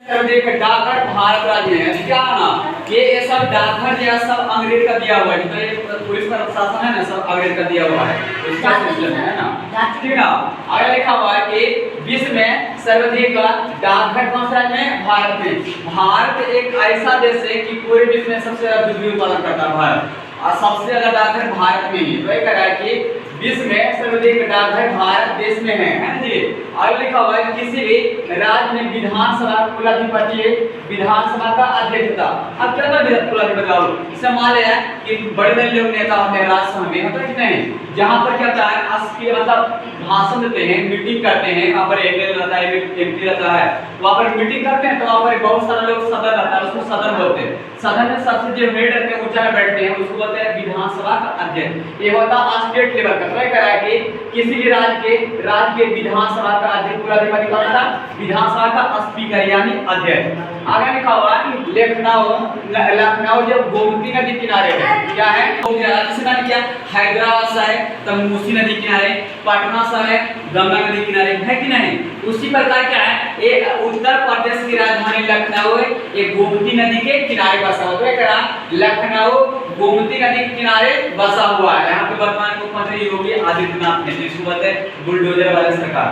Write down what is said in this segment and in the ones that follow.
देख डाकघर भारत राज्य में है क्या ना ये सब डाकघर जो सब अंग्रेज का दिया हुआ है। तो ये पुलिस का शासन है ना सब अंग्रेज का दिया हुआ है इसका सिस्टम है ना ठीक है ना। आगे लिखा हुआ है कि विश्व में सर्वाधिक डाकघर कौन सा है भारत में। भारत एक ऐसा देश है कि पूरे विश्व में सबसे ज्यादा बिजली उत्पादन करता है भारत और सबसे ज्यादा डाकघर भारत में ही। तो ये कह रहा है कि विश्व में सर्वाधिक डाकघर भारत देश में है ना जी। आगे लिखा हुआ है किसी भी राज्य में विधानसभा कुलाधिपति विधानसभा का अध्यक्ष था। अब क्या था कुलाधिपति इससे मान लिया कि बड़े बड़े लोग नेता होते हैं राज्यसभा में होता है कि नहीं जहाँ पर क्या होता है मतलब भाषण देते हैं मीटिंग करते हैं। वहाँ पर एमएलए रहता है एमपी रहता है वहाँ पर मीटिंग करते हैं तो वहाँ पर बहुत सारे लोग सदन रहता है उसको सदन बोलते हैं। सदन में सबसे जो हेड रहते हैं ऊंचा बैठते हैं उसको बोलते हैं विधानसभा का अध्यक्ष। ये होता है स्टेट लेवल का। तो करा कि किसी भी राज्य के विधानसभा का अध्यक्ष कुलाधिपति कौन था विधानसभा का स्पीकर यानी अध्यक्ष। आगे लिखा हुआ लखनऊ जब गोमती नदी किनारे है क्या है राजस्थान क्या हैदराबाद सा है तब मूसी नदी किनारे पटना सा है गंगा नदी किनारे है कि नहीं। उसी प्रकार क्या है ये उत्तर प्रदेश की राजधानी लखनऊ है ये गोमती नदी के किनारे बसा हुआ है। लखनऊ गोमती नदी के किनारे बसा हुआ है। यहाँ पे वर्तमान मुख्यमंत्री योगी आदित्यनाथ ने जिसको बोलते हैं बुलडोजर वाले सरकार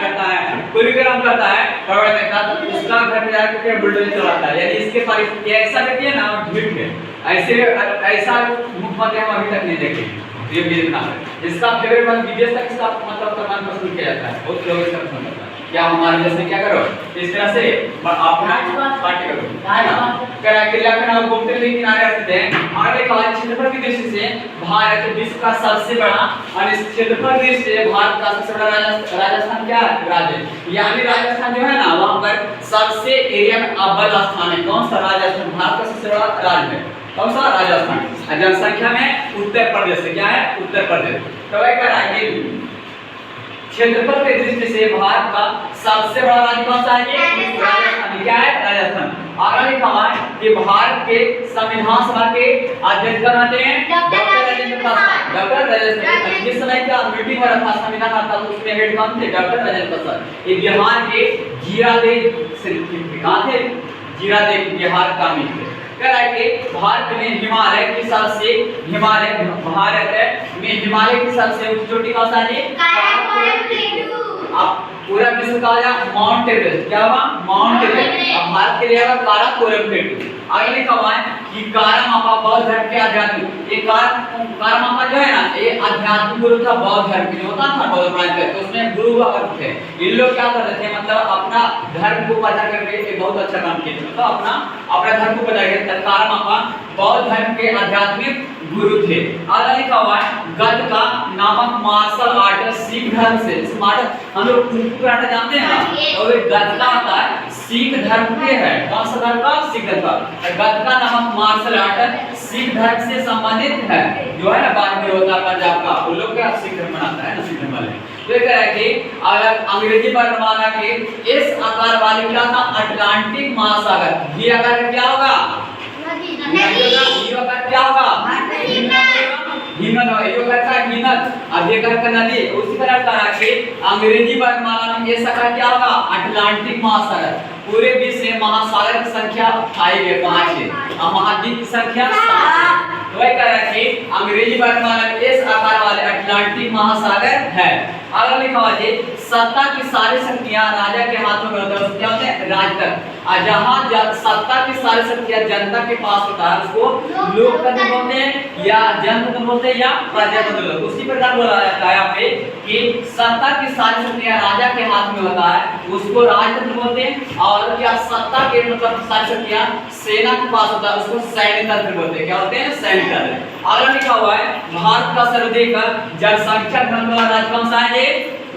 करता है कुलीग्राम करता है बड़ा नेता तो उसका घर में जाकर बुलडोजर चलाता है यानी इसके पास ऐसा व्यक्ति है ना ढीठ है ऐसा मुख्यमंत्री हम अभी तक नहीं देखे। ये मेरा इसका फेवरेट विदेश तक इसका मतलब प्रमाण पसंद किया जाता है बहुत लोग इसका पसंद करता है। क्या हमारे जैसे क्या करो इस तरह से अपना पार्टी करो है ना करा के लखनऊ गोमती नदी किनारे स्थित है। और देखो क्षेत्रफल की दृष्टि से भारत विश्व का सबसे बड़ा और इस क्षेत्रफल की दृष्टि से भारत का सबसे बड़ा राजस्थान क्या राज्य यानी राजस्थान जो है ना वहाँ पर सबसे एरिया में अव्वल स्थान है। कौन सा राजस्थान भारत का सबसे बड़ा राज्य है कौन सा राजस्थान। जनसंख्या में उत्तर प्रदेश से क्या है उत्तर प्रदेश। तो वह कह रहा है कि क्षेत्रफल की दृष्टि से भारत का सबसे बड़ा राज्य कौन सा है राजस्थान क्या है राजस्थान। आगे लिखा हुआ है कि भारत के संविधान सभा के अध्यक्ष बनाते हैं डॉक्टर राजेंद्र प्रसाद। डॉक्टर राजेंद्र प्रसाद जिस समय का मीटिंग हो रहा था संविधान आता तो उसमें हेड कौन थे डॉक्टर राजेंद्र प्रसाद। ये बिहार के जीरादेव कहाँ थे जीरादेव बिहार का भी थे। कह रहा है कि भारत में हिमालय की सबसे हिमालय की सबसे ऊंची चोटी कौन सा है अब पूरा विश्व का माउंट एवरेस्ट क्या हुआ माउंट एवरेस्ट। अब भारत के लिए काराकोरम प्लेटू। आगे लिखा हुआ है कि कारामापा बौद्ध धर्म के आध्यात्मिक ये कारामापा जो है ना ये आध्यात्मिक गुरु था बौद्ध धर्म के जो होता था बौद्ध प्रांत तो उसमें गुरु हुआ करते थे। इन लोग क्या करते थे मतलब अपना धर्म को प्रचार करके एक बहुत अच्छा काम किए मतलब अपना धर्म को प्रचार करते। कारामापा बौद्ध धर्म के आध्यात्मिक गुरु थे। आगे लिखा हुआ है गतका नामक मार्शल आर्ट सिख धर्म से स्मार्ट हम लोग कुंफू कराटे जानते हैं ना और गतका होता है सिख धर्म के है कौन सा धर्म का सिख धर्म का। गतका नामक मार्शल आर्ट सिख धर्म से संबंधित है जो है ना बाद में होता है पंजाब का वो लोग क्या सिख धर्म मनाता है ना सिख धर्म वाले। तो ये कह रहा है कि अगर अंग्रेजी वर्णमाला के इस आकार वाले क्या था अटलांटिक महासागर ये आकार क्या होगा क्या होगा नदी। उसी तरह के अंग्रेजी वर्णमाला में ये सका क्या होगा अटलांटिक महासागर। पूरे विश्व में महासागर की संख्या 5 है और महाद्वीप की संख्या 7 है। तो वही कह रहा है कि अंग्रेजी वर्णमाला में इस आकार वाले अटलांटिक महासागर है। आगे लिखा हुआ है सत्ता की सारी शक्तियां राजा के हाथों में होता है क्या होते हैं राजतंत्र। जहाँ सत्ता की सारी शक्तियां जनता के पास होता है उसको लोकतंत्र बोलते हैं या जनतंत्र बोलते हैं या प्रजातंत्र बोलते हैं। उसी प्रकार बोला जाता है यहाँ पे कि सत्ता की सारी शक्तियां राजा के हाथ में होता है उसको राजतंत्र बोलते हैं और क्या सत्ता के मतलब सारी शक्तियां सेना के पास होता है उसको सैन्य तंत्र बोलते हैं क्या होते हैं सैन्य तंत्र। आगे लिखा हुआ है भारत का सर्वाधिक जनसंख्या घनत्व वाला राज्य कौन सा है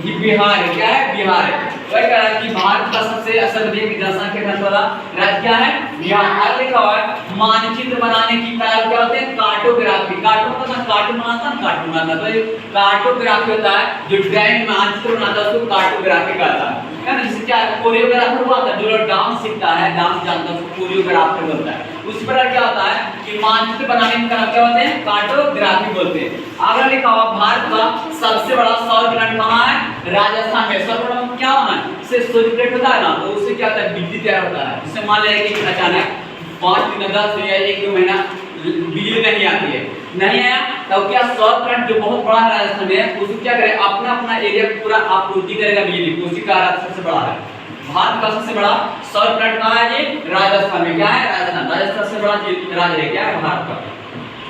बिहार है क्या है बिहार है। वही कह रहा है कि भारत का सबसे सर्वाधिक जनसंख्या घनत्व वाला राज्य क्या है बिहार। लिखा हुआ है मानचित्र बनाने की कला क्या होते हैं कार्टोग्राफी। कार्टून बनाता तो ये कार्टोग्राफी होता है जो ड्राइंग मानचित्र बनाता है उसको कार्टोग्राफी कहता है ना। जैसे क्या कोरियोग्राफर हुआ था जो डांस सीखता है डांस जानता है उसको कोरियोग्राफर बोलता है। उसी प्रकार क्या होता है कि मानचित्र बनाने का क्या होते हैं, कार्टोग्राफी बोलते हैं। आगे लिखा हुआ भारत का सबसे बड़ा सौर प्लांट कहाँ है, राजस्थान में। सौर प्लांट क्या होना है, इससे सूर्य प्लेट होता है ना, तो उससे क्या होता है, बिजली तैयार होता है। जैसे मान लिया कि अचानक 5 दिन 10 या 1-2 महीना बिजली नहीं आती है, नहीं आया तब क्या सौर प्लांट जो बहुत बड़ा है राजस्थान में, उसको क्या करे, अपना अपना एरिया पूरा आपूर्ति करेगा बिजली। उसी का सबसे बड़ा है भारत का सबसे बड़ा सौर प्लांट कहाँ है, ये राजस्थान में। क्या है, राजस्थान। राजस्थान सबसे बड़ा राज्य है, क्या है, भारत का।